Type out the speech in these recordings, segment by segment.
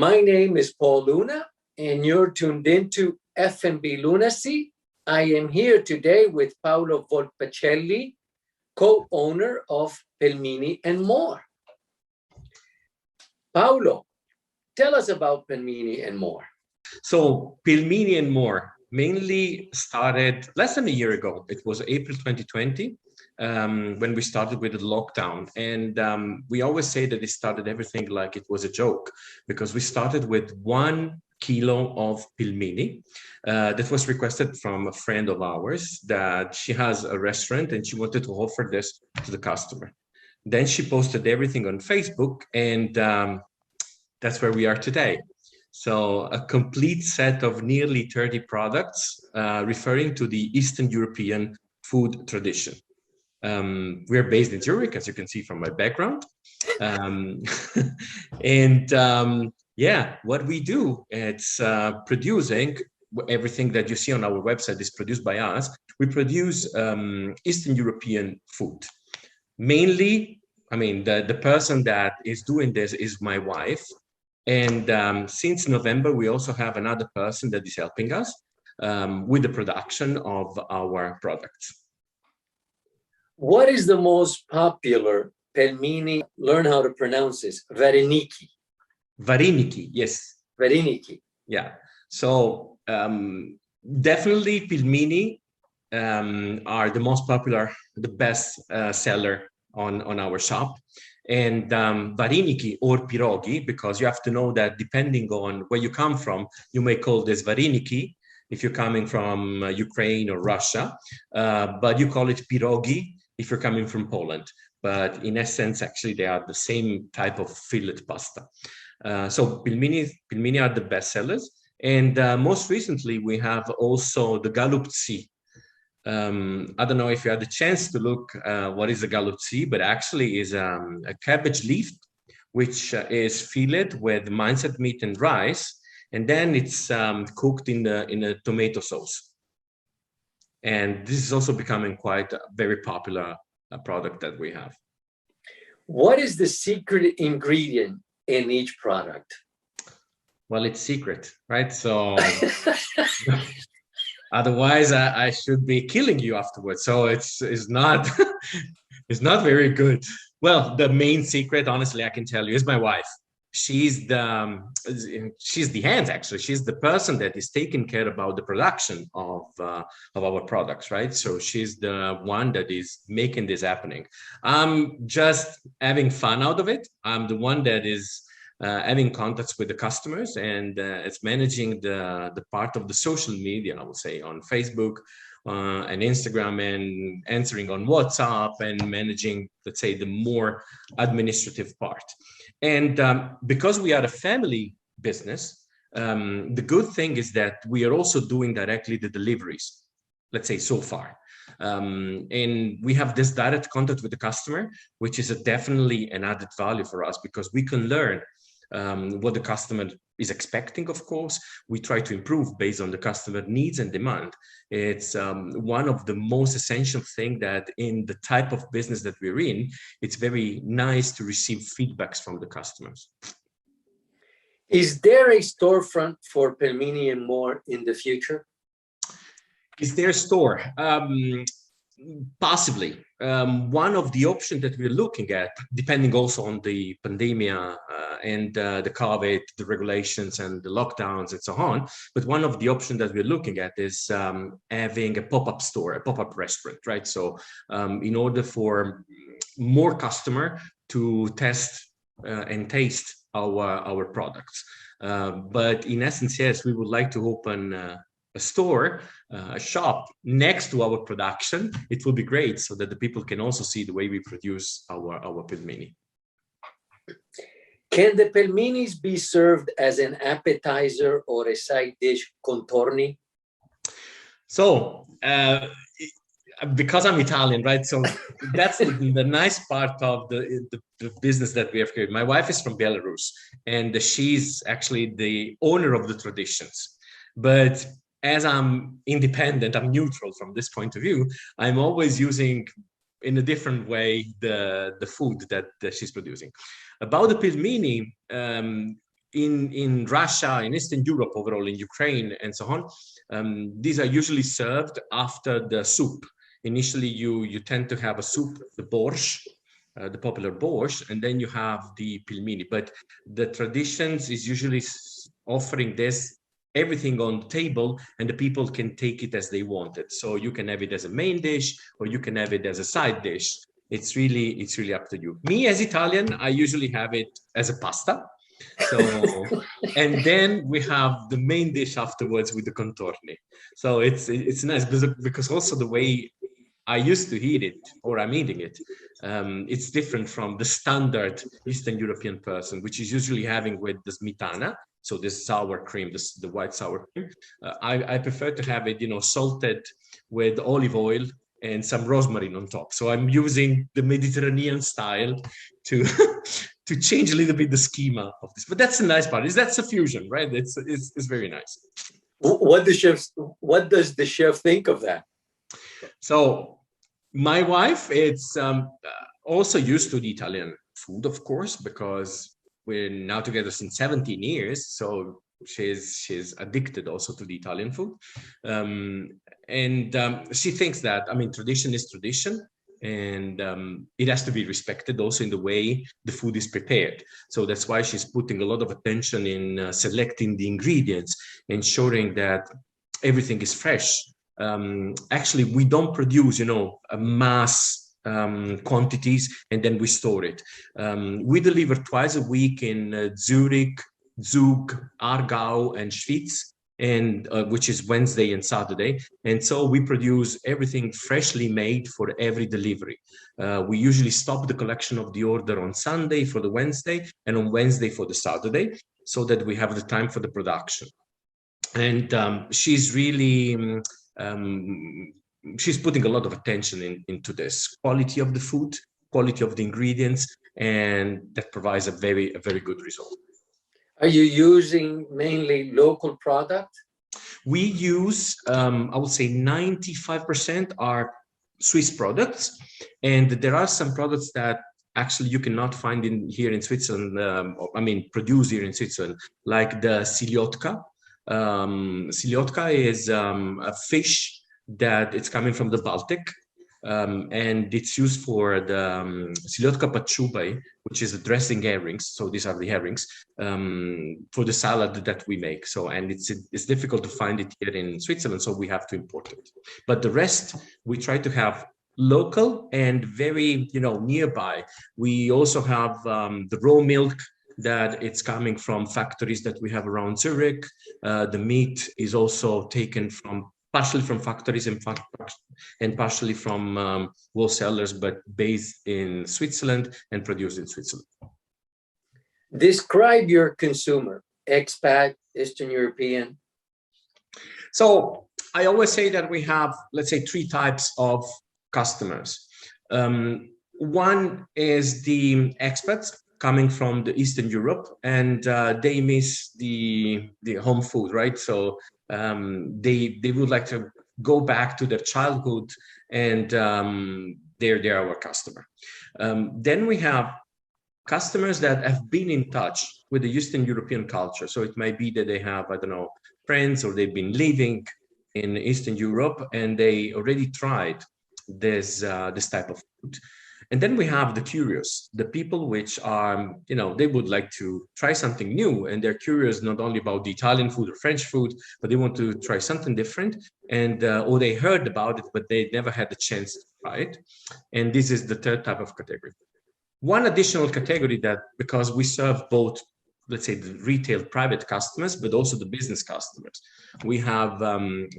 My name is Paul Luna, and you're tuned into F&B Lunacy. I am here today with Paolo Volpicelli, co-owner of Pelmeni and More. Paolo, tell us about Pelmeni and More. So Pelmeni and More mainly started less than a year ago. It was April 2020 when we started with the lockdown. And we always say that it started everything like it was a joke, because we started with 1 kilo of pelmeni that was requested from a friend of ours, that she has a restaurant and she wanted to offer this to the customer. Then she posted everything on Facebook, and that's where we are today. So a complete set of nearly 30 products referring to the Eastern European food tradition. We're based in Zurich, as you can see from my background. Yeah, what we do, it's producing everything that you see on our website is produced by us. We produce Eastern European food. Mainly, I mean, the person that is doing this is my wife. And since November, we also have another person that is helping us with the production of our products. What is the most popular pelmeni? Learn how to pronounce this. Vareniki. Vareniki, yes. Vareniki. Yeah. So definitely pelmeni are the most popular, the best seller on our shop. And vareniki or pirogi, because you have to know that depending on where you come from, you may call this vareniki if you're coming from Ukraine or Russia, but you call it pirogi if you're coming from Poland. But in essence, actually, they are the same type of fillet pasta. So pelmeni are the best sellers. And most recently, we have also the galuptsi. I don't know if you had the chance to look what is a galuptsi, but actually is a cabbage leaf, which is filleted with minced meat and rice, and then it's cooked in a tomato sauce. And this is also becoming quite a very popular product that we have. What is the secret ingredient in each product? Well, it's secret, right? So otherwise I should be killing you afterwards. So it's not it's not very good. Well, the main secret, honestly, I can tell you, is my wife. She's the hands, actually. She's the person that is taking care about the production of our products, right? So she's the one that is making this happening. I'm just having fun out of it. I'm the one that is having contacts with the customers, and it's managing the part of the social media, I would say, on Facebook and Instagram, and answering on WhatsApp, and managing, let's say, the more administrative part. And because we are a family business, the good thing is that we are also doing directly the deliveries, let's say, so far. And we have this direct contact with the customer, which is definitely an added value for us, because we can learn what the customer is expecting. Of course, we try to improve based on the customer needs and demand. It's one of the most essential things that in the type of business that we're in, it's very nice to receive feedbacks from the customers. Is there a storefront for Pelmeni and More in the future? Is there a store? Possibly. One of the options that we're looking at, depending also on the pandemic and the COVID, the regulations and the lockdowns and so on, but one of the options that we're looking at is having a pop-up store, a pop-up restaurant, right? So in order for more customer to test and taste our products. But in essence, yes, we would like to open a store, a shop next to our production. It will be great, so that the people can also see the way we produce our pelmeni. Can the pelmenis be served as an appetizer or a side dish, contorni? So because I'm Italian, right? So that's the nice part of the business that we have here. My wife is from Belarus, and she's actually the owner of the traditions. But as I'm independent, I'm neutral from this point of view, I'm always using in a different way the food that she's producing. About the pelmeni, in Russia, in Eastern Europe, overall in Ukraine and so on, these are usually served after the soup. Initially, you tend to have a soup, the borscht, the popular borscht, and then you have the pelmeni. But the traditions is usually offering this everything on the table, and the people can take it as they want it. So you can have it as a main dish, or you can have it as a side dish. It's really up to you. Me as Italian, I usually have it as a pasta. So, and then we have the main dish afterwards with the contorni. So it's nice because also the way I used to eat it, or I'm eating it, it's different from the standard Eastern European person, which is usually having with the smetana. So this sour cream, the white sour cream. I prefer to have it, salted with olive oil and some rosemary on top. So I'm using the Mediterranean style to to change a little bit the schema of this. But that's the nice part. That's a fusion, right? It's very nice. What does the chef think of that? So my wife, it's also used to the Italian food, of course, because we're now together since 17 years. So she's addicted also to the Italian food. And she thinks that, tradition is tradition. And it has to be respected also in the way the food is prepared. So that's why she's putting a lot of attention in selecting the ingredients, ensuring that everything is fresh. Actually, we don't produce, a mass quantities and then we store it. We deliver twice a week in Zurich, Zug, Aargau, and Schwyz, and which is Wednesday and Saturday. And so we produce everything freshly made for every delivery. We usually stop the collection of the order on Sunday for the Wednesday and on Wednesday for the Saturday, so that we have the time for the production. And she's really, she's putting a lot of attention into this quality of the food, quality of the ingredients, and that provides a very good result. Are you using mainly local product? We use, I would say 95% are Swiss products. And there are some products that actually you cannot find here in Switzerland, produced here in Switzerland, like the siliotka. Siliotka is a fish that it's coming from the Baltic. And it's used for the siliotka pachubai, which is the dressing herrings. So these are the herrings for the salad that we make. So, and it's difficult to find it here in Switzerland, so we have to import it. But the rest, we try to have local and very, nearby. We also have the raw milk that it's coming from factories that we have around Zurich. The meat is also taken partially from factories and partially from wholesalers, but based in Switzerland and produced in Switzerland. Describe your consumer, expat, Eastern European. So I always say that we have, let's say, 3 types of customers. One is the expats coming from the Eastern Europe, and they miss the home food, right? So they would like to go back to their childhood, and they're our customer. Then we have customers that have been in touch with the Eastern European culture. So it might be that they have, friends, or they've been living in Eastern Europe and they already tried this type of food. And then we have the curious, the people which are, they would like to try something new, and they're curious not only about the Italian food or French food, but they want to try something different, and or they heard about it, but they never had the chance to try it. And this is the 3rd type of category. One additional category that, because we serve both, let's say, the retail private customers, but also the business customers. We have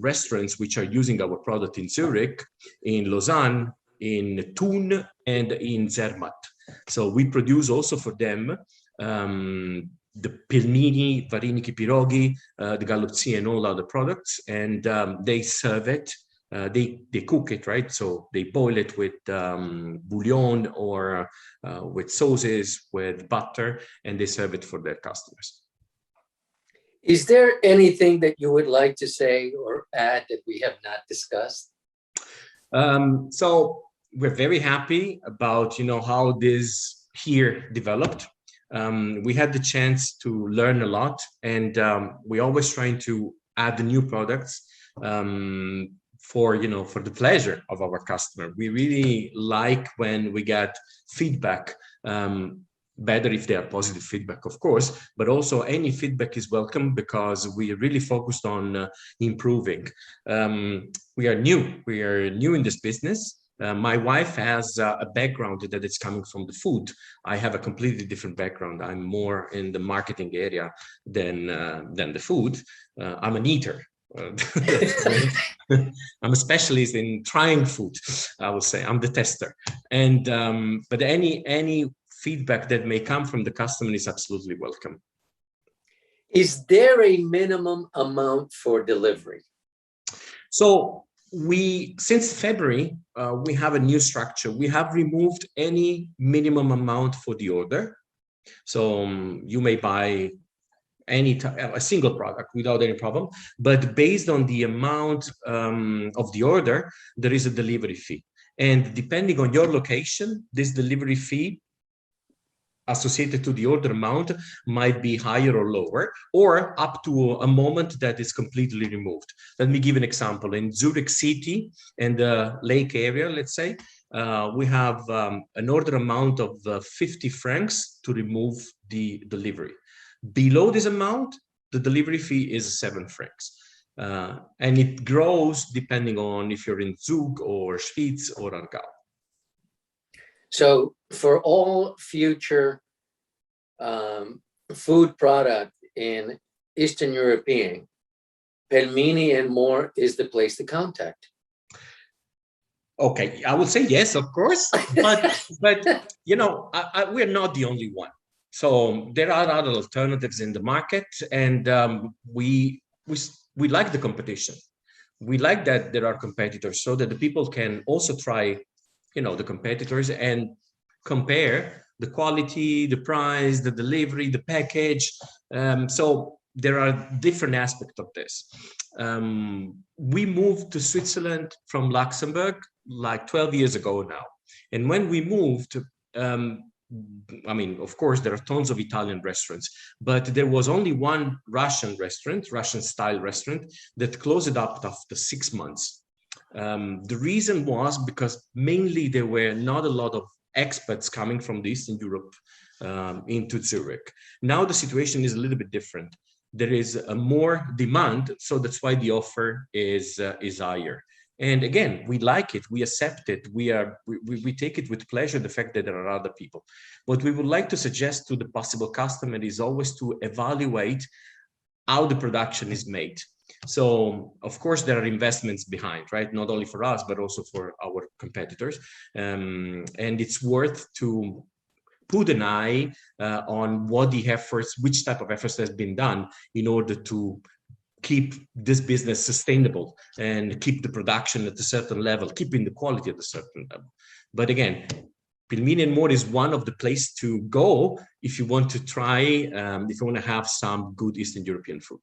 restaurants which are using our product in Zurich, in Lausanne, in Thun, and in Zermatt. So we produce also for them the pelmeni, vareniki piroghi, the galupsi, and all other products, and they serve it. They cook it, right? So they boil it with bouillon or with sauces, with butter, and they serve it for their customers. Is there anything that you would like to say or add that we have not discussed? So we're very happy about how this here developed. we had the chance to learn a lot, and we always trying to add the new products for the pleasure of our customer. We really like when we get feedback, better if they are positive feedback, of course, but also any feedback is welcome, because we are really focused on improving. We are new in this business. My wife has a background that is coming from the food. I have a completely different background. I'm more in the marketing area than the food. I'm an eater. I'm a specialist in trying food, I would say. I'm the tester. And but any feedback that may come from the customer is absolutely welcome. Is there a minimum amount for delivery? So since February, we have a new structure. We have removed any minimum amount for the order. So you may buy a single product without any problem, but based on the amount of the order, there is a delivery fee. And depending on your location, this delivery fee associated to the order amount might be higher or lower, or up to a moment that is completely removed. Let me give an example. In Zurich city and the lake area, let's say, we have an order amount of 50 francs to remove the delivery. Below this amount, the delivery fee is 7 francs. And it grows depending on if you're in Zug or Schwyz or Aargau. So for all future food product in Eastern European, Pelmeni and More is the place to contact. Okay, I would say yes, of course, but we're not the only one. So there are other alternatives in the market, and we like the competition. We like that there are competitors, so that the people can also try, the competitors, and compare the quality, the price, the delivery, the package. So there are different aspects of this. We moved to Switzerland from Luxembourg like 12 years ago now. And when we moved, of course, there are tons of Italian restaurants, but there was only one Russian style restaurant, that closed up after 6 months. The reason was because mainly there were not a lot of expats coming from Eastern Europe into Zurich. Now the situation is a little bit different. There is a more demand, so that's why the offer is higher. And again, we like it, we accept it, we take it with pleasure, the fact that there are other people. What we would like to suggest to the possible customer is always to evaluate how the production is made. So, of course, there are investments behind, right? Not only for us, but also for our competitors. And it's worth to put an eye on which type of efforts has been done in order to keep this business sustainable and keep the production at a certain level, keeping the quality at a certain level. But again, Pelmeni and More is one of the places to go if you want to try, if you want to have some good Eastern European food.